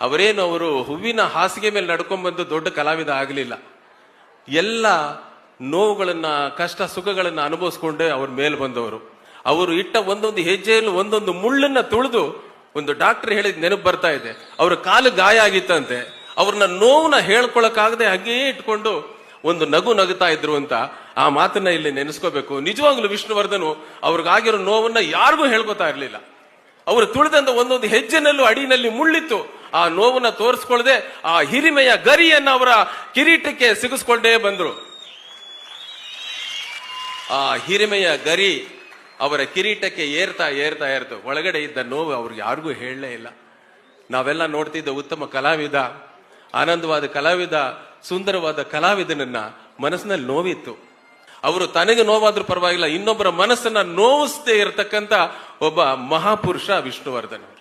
ಅವರು ಹೂವಿನ ಹಾಸಿಗೆ ಮೇಲೆ ನಡ್ಕೊಂಡ್ಬಂದು ದೊಡ್ಡ ಕಲಾವಿದ ಆಗಲಿಲ್ಲ. ಎಲ್ಲ ನೋವುಗಳನ್ನ, ಕಷ್ಟ ಸುಖಗಳನ್ನ ಅನುಭವಿಸ್ಕೊಂಡೇ ಅವ್ರ ಮೇಲೆ ಬಂದವರು. ಅವರು ಇಟ್ಟ ಒಂದೊಂದು ಹೆಜ್ಜೆಯಲ್ಲೂ ಒಂದೊಂದು ಮುಳ್ಳನ್ನ ತುಳಿದು, ಒಂದು ಡಾಕ್ಟರ್ ಹೇಳಿದ್ ನೆನಪು ಬರ್ತಾ ಇದೆ, ಅವ್ರ ಕಾಲು ಗಾಯ ಆಗಿತ್ತಂತೆ, ಅವ್ರನ್ನ ನೋವನ್ನ ಹೇಳ್ಕೊಳಕ್ಕಾಗದೆ ಹಾಗೇ ಇಟ್ಕೊಂಡು ಒಂದು ನಗು ನಗುತ್ತಾ ಇದ್ರು ಅಂತ ಆ ಮಾತನ್ನ ಇಲ್ಲಿ ನೆನೆಸ್ಕೋಬೇಕು. ನಿಜವಾಗ್ಲೂ ವಿಷ್ಣುವರ್ಧನ್ ಅವ್ರಿಗಾಗಿರೋ ನೋವನ್ನ ಯಾರಿಗೂ ಹೇಳ್ಕೊತಾ ಇರ್ಲಿಲ್ಲ. ಅವರು ತುಳಿದಂತ ಒಂದೊಂದು ಹೆಜ್ಜೆನಲ್ಲೂ ಅಡಿನಲ್ಲಿ ಮುಳ್ಳಿತ್ತು. ಆ ನೋವನ್ನ ತೋರಿಸ್ಕೊಳ್ಳದೆ ಆ ಹಿರಿಮೆಯ ಗರಿಯನ್ನ ಅವರ ಕಿರೀಟಕ್ಕೆ ಸಿಗಿಸ್ಕೊಂಡೇ ಬಂದ್ರು. ಆ ಹಿರಿಮೆಯ ಗರಿ ಅವರ ಕಿರೀಟಕ್ಕೆ ಏರ್ತಾ ಏರ್ತಾ ಏರ್ತು. ಒಳಗಡೆ ಇದ್ದ ನೋವು ಅವ್ರಿಗೆ ಯಾರಿಗೂ ಹೇಳಲೇ ಇಲ್ಲ. ನಾವೆಲ್ಲ ನೋಡ್ತಿದ್ದ ಉತ್ತಮ ಕಲಾವಿದ, ಆನಂದವಾದ ಕಲಾವಿದ, ಸುಂದರವಾದ ಕಲಾವಿದನನ್ನ ಮನಸ್ಸಿನಲ್ಲಿ ನೋವಿತ್ತು. ಅವರು ತನಗೆ ನೋವಾದ್ರೂ ಪರವಾಗಿಲ್ಲ, ಇನ್ನೊಬ್ಬರ ಮನಸ್ಸನ್ನ ನೋವಿಸದೇ ಇರತಕ್ಕಂತ ಒಬ್ಬ ಮಹಾಪುರುಷ ವಿಷ್ಣುವರ್ಧನ್.